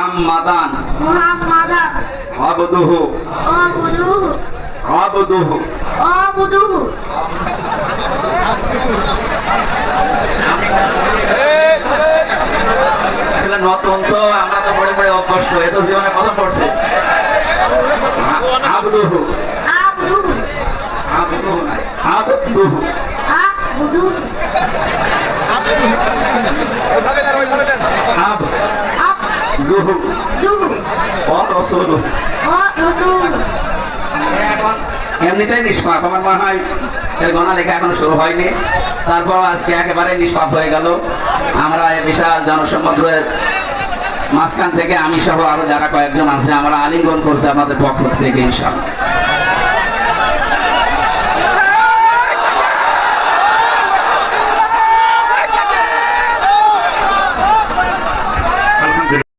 মুহাম্মাদান মুহাম্মাদান আবদুহু আবদুহু আবদুহু আবদুহু এগুলো নতুন তো আমরা তো পড়ে পড়ে অভ্যস্ত এ তো জীবনে প্রথম পড়ছে আবদুহু আবদুহু আবদুহু নাই আবদুহু আবদুহু আবদুহু দুহু ওয়া রাসূলুহু ওয়া রাসূল এখন এমনিতেই নিষ্পাপ আমার মনে হয় এর গণা লেখা এখনো শুরু হয়নি তারপর আজকে একেবারে নিষ্পাপ হয়ে গেল আমরা এই বিশাল জনসমুদ্রের মাঝখান থেকে আমি সহ আরো যারা কয়েকজন আছে আমরা আলিঙ্গন করছি আপনাদের পক্ষ থেকে ইনশাআল্লাহ